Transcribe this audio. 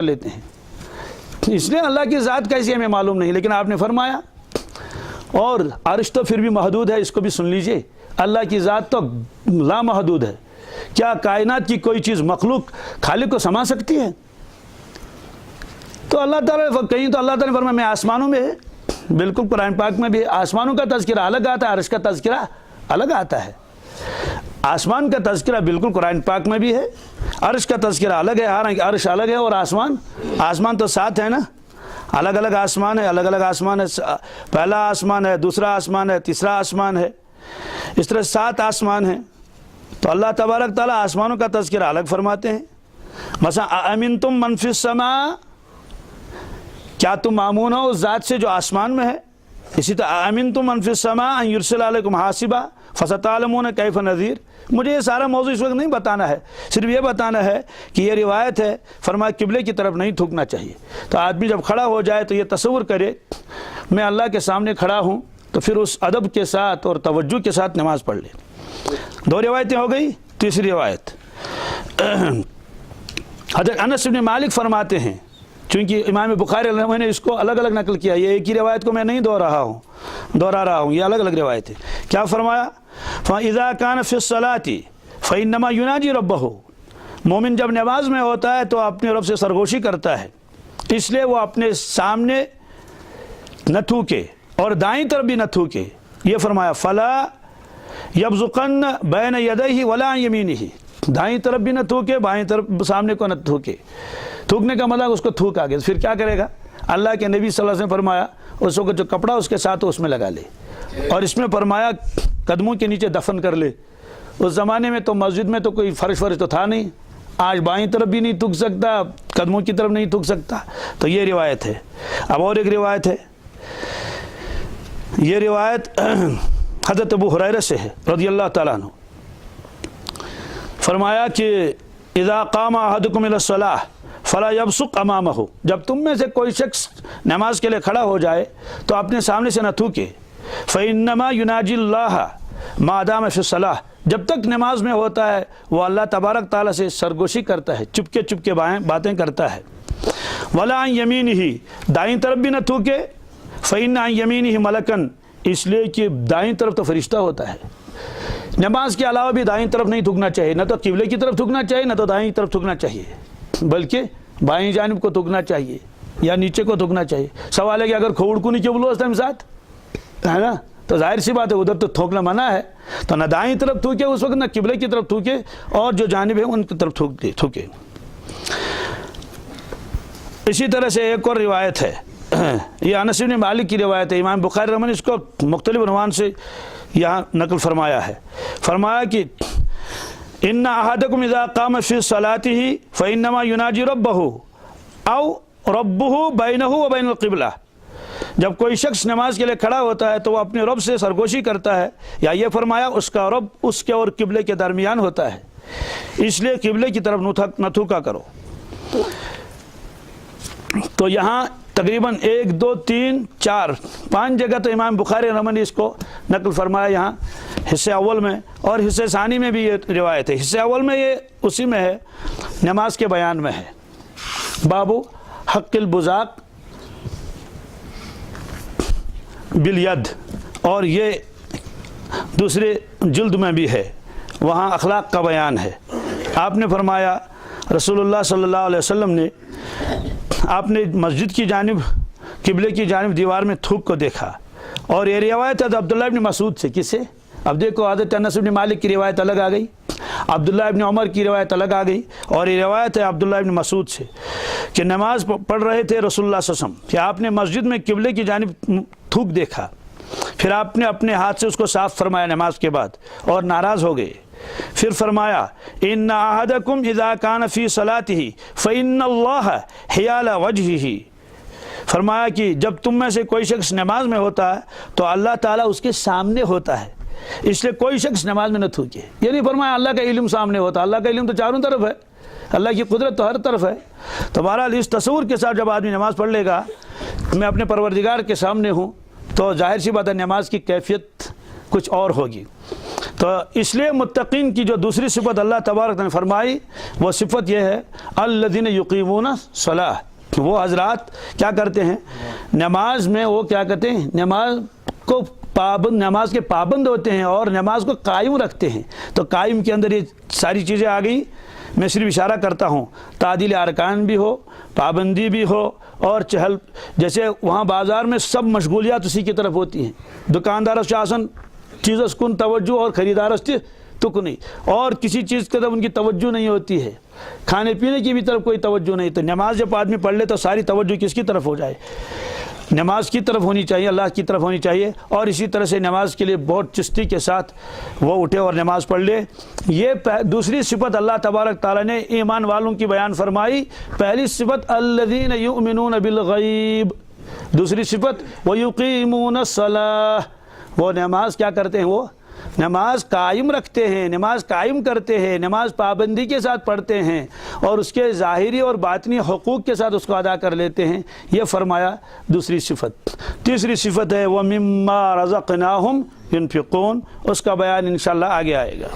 لیتے ہیں، اس لیے اللہ کی ذات کیسی ہمیں معلوم نہیں، لیکن آپ نے فرمایا اور عرش تو پھر بھی محدود ہے، اس کو بھی سن لیجئے، اللہ کی ذات تو لامحدود ہے۔ کیا کائنات کی کوئی چیز مخلوق خالق کو سما سکتی ہے؟ تو اللہ تعالیٰ کہیں تو اللہ تعالیٰ نے فرمایا میں آسمانوں میں ہے، بالکل قرآن پاک میں بھی آسمانوں کا تذکرہ الگ آتا ہے، عرش کا تذکرہ الگ آتا ہے۔ آسمان کا تذکرہ بالکل قرآن پاک میں بھی ہے، عرش کا تذکرہ الگ ہے، حالانکہ عرش الگ ہے اور آسمان تو ساتھ ہے نا، الگ الگ آسمان ہے، الگ الگ آسمان ہے، پہلا آسمان ہے، دوسرا آسمان ہے، تیسرا آسمان ہے، اس طرح 7 آسمان ہیں۔ تو اللہ تبارک تعالیٰ آسمانوں کا تذکرہ الگ فرماتے ہیں۔ مثلا اَأَمِنْتُم مَّن فِي السَّمَاءِ، کیا تم مامون ہو اس ذات سے جو آسمان میں ہے؟ اسی طرح اَأَمِنْتُم مَّن فِي السَّمَاءِ أَن يُرْسِلَ عَلَيْكُمْ حَاصِبًا فَسَتَعْلَمُونَ كَيْفَ نَذِيرٌ۔ مجھے یہ سارا موضوع اس وقت نہیں بتانا ہے، صرف یہ بتانا ہے کہ یہ روایت ہے، فرمایا قبلے کی طرف نہیں تھوکنا چاہیے۔ تو آدمی جب کھڑا ہو جائے تو یہ تصور کرے میں اللہ کے سامنے کھڑا ہوں، تو پھر اس ادب کے ساتھ اور توجہ کے ساتھ نماز پڑھ لے۔ 2 روایتیں ہو گئی، تیسری روایت حضرت انس بن مالک فرماتے ہیں، چونکہ امام بخاری رحمہ اللہ نے اس کو الگ الگ نقل کیا، یہ ایک ہی روایت کو میں نہیں دہرا رہا ہوں، یہ الگ الگ روایت ہے۔ کیا فرمایا؟ فَإِذَا كَانَ فِي الصَّلَاةِ فَإِنَّمَا يُنَاجِي رَبَّهُ۔ مومن جب نماز میں ہوتا ہے تو اپنے رب سے سرگوشی کرتا ہے، اس لیے وہ اپنے سامنے نہ تھوکے اور دائیں طرف بھی نہ تھوکے۔ یہ فرمایا فَلَا يَبْزُقَنَّ بَيْنَ يَدَيْهِ وَلَا عَنْ يَمِينِهِ، دائیں طرف بھی نہ تھوکے، بائیں طرف سامنے کو نہ تھوکے۔ تھوکنے کا مطلب اس کو تھوک آ گیا، پھر کیا کرے گا؟ اللہ کے نبی صلی اللہ علیہ وسلم نے فرمایا اس کو جو کپڑا اس کے ساتھ اس میں لگا لے، اور اس میں فرمایا قدموں کے نیچے دفن کر لے۔ اس زمانے میں تو مسجد میں تو کوئی فرش تو تھا نہیں، آج بائیں طرف بھی نہیں تھوک سکتا، قدموں کی طرف نہیں تھوک سکتا۔ تو یہ روایت ہے۔ اب اور ایک روایت ہے، یہ روایت حضرت ابو ہریرہ سے ہے رضی اللہ تعالیٰ عنہ، فرمایا کہ اذا قام احدکم الى الصلاۃ فلا يبصق امامه، جب تم میں سے کوئی شخص نماز کے لیے کھڑا ہو جائے تو اپنے سامنے سے نہ تھوکے۔ فانما يناجي الله ما دام في الصلاۃ، جب تک نماز میں ہوتا ہے وہ اللہ تبارک تعالیٰ سے سرگوشی کرتا ہے، چپکے چپکے باتیں کرتا ہے۔ ولا عن يمينه، دائیں طرف بھی نہ تھوکے۔ فإن عن يمينه ملكا، اس لیے کہ دائیں طرف تو فرشتہ ہوتا ہے۔ نماز کے علاوہ بھی دائیں طرف نہیں تھوکنا چاہیے، نہ تو قبلے کی طرف تھوکنا چاہیے، نہ تو دائیں طرف تھوکنا چاہیے، بلکہ بائیں جانب کو تھوکنا چاہیے یا نیچے کو تھوکنا چاہیے۔ سوال ہے کہ اگر کھوڑ کو نیچے بولو اس ٹائم ساتھ ہے نا، تو ظاہر سی بات ہے ادھر تو تھوکنا منع ہے، تو نہ دائیں طرف تھوکے اس وقت، نہ قبلے کی طرف تھوکے، اور جو جانب ہے ان کی طرف تھوکے۔ اسی طرح سے ایک اور روایت ہے، یہ انس بن مالک کی روایت ہے، امام بخاری رحمہ اللہ نے اس کو مختلف عنوان سے یہاں نقل فرمایا ہے۔ فرمایا کہ ان احدکم اذا قام فی صلاتہ فانما یناجی ربہ او ربہ بینہ وبین القبلہ، جب کوئی شخص نماز کے لیے کھڑا ہوتا ہے تو وہ اپنے رب سے سرگوشی کرتا ہے، یا یہ فرمایا اس کا رب اس کے اور قبلے کے درمیان ہوتا ہے، اس لیے قبلے کی طرف نہ تھوکا کرو۔ تو یہاں تقریباً 1 2 3 4 5 جگہ تو امام بخاری رحمہ نے اس کو نقل فرمایا، یہاں حصے اول میں اور حصے ثانی میں بھی یہ روایت ہے۔ حصے اول میں یہ اسی میں ہے، نماز کے بیان میں ہے، بابو حق البزاق بالید، اور یہ دوسرے جلد میں بھی ہے، وہاں اخلاق کا بیان ہے۔ آپ نے فرمایا رسول اللہ صلی اللہ علیہ وسلم نے، آپ نے مسجد کی جانب قبلے کی جانب دیوار میں تھوک کو دیکھا، اور یہ روایت ہے عبداللہ ابن مسعود سے۔ کس سے؟ اب دیکھو حضرت انس بن مالک کی روایت الگ آ گئی، عبداللہ ابن عمر کی روایت الگ آ گئی، اور یہ روایت ہے عبداللہ ابن مسعود سے کہ نماز پڑھ رہے تھے رسول اللہ صلی اللہ علیہ وسلم کہ آپ نے مسجد میں قبلے کی جانب تھوک دیکھا، پھر آپ نے اپنے ہاتھ سے اس کو صاف فرمایا نماز کے بعد، اور ناراض ہو گئے۔ پھر فرمایا ان احدکم اذا کان فی صلاتہ فان اللہ حیال وجہہ، فرمایا کہ جب تم میں سے کوئی شخص نماز میں ہوتا ہے تو اللہ تعالیٰ اس کے سامنے ہوتا ہے، اس لیے کوئی شخص نماز میں نہ تھوکے۔ یہ نہیں فرمایا اللہ کا علم سامنے ہوتا، اللہ کا علم تو چاروں طرف ہے، اللہ کی قدرت تو ہر طرف ہے۔ تو بہرحال اس تصور کے ساتھ جب آدمی نماز پڑھ لے گا میں اپنے پروردگار کے سامنے ہوں، تو ظاہر سی بات ہے نماز کی کیفیت کچھ اور ہوگی۔ تو اس لیے متقین کی جو دوسری صفت اللہ تبارک نے فرمائی وہ صفت یہ ہے الذین یقیمون الصلاۃ، کہ وہ حضرات کیا کرتے ہیں نماز میں، وہ کیا کرتے ہیں نماز کے پابند ہوتے ہیں اور نماز کو قائم رکھتے ہیں۔ تو قائم کے اندر یہ ساری چیزیں آ گئیں، میں صرف اشارہ کرتا ہوں، تعدیل ارکان بھی ہو، پابندی بھی ہو، اور چہل، جیسے وہاں بازار میں سب مشغولیات اسی کی طرف ہوتی ہیں، دکاندار شاسن چیزس کن توجہ اور خریدار تک نہیں، اور کسی چیز کی طرف ان کی توجہ نہیں ہوتی ہے، کھانے پینے کی بھی طرف کوئی توجہ نہیں۔ تو نماز جب آدمی پڑھ لے تو ساری توجہ کس کی طرف ہو جائے؟ نماز کی طرف ہونی چاہیے، اللہ کی طرف ہونی چاہیے، اور اسی طرح سے نماز کے لیے بہت چستی کے ساتھ وہ اٹھے اور نماز پڑھ لے۔ یہ دوسری صفت اللہ تبارک تعالیٰ نے ایمان والوں کی بیان فرمائی۔ پہلی صفت الذین یؤمنون بالغیب، دوسری صفت ویقیمون الصلاۃ، وہ نماز کیا کرتے ہیں؟ وہ نماز قائم رکھتے ہیں، نماز قائم کرتے ہیں، نماز پابندی کے ساتھ پڑھتے ہیں، اور اس کے ظاہری اور باطنی حقوق کے ساتھ اس کو ادا کر لیتے ہیں۔ یہ فرمایا دوسری صفت۔ تیسری صفت ہے وَمِمَّا رَزَقْنَاهُمْ يُنْفِقُونَ، اس کا بیان انشاءاللہ آگے آئے گا۔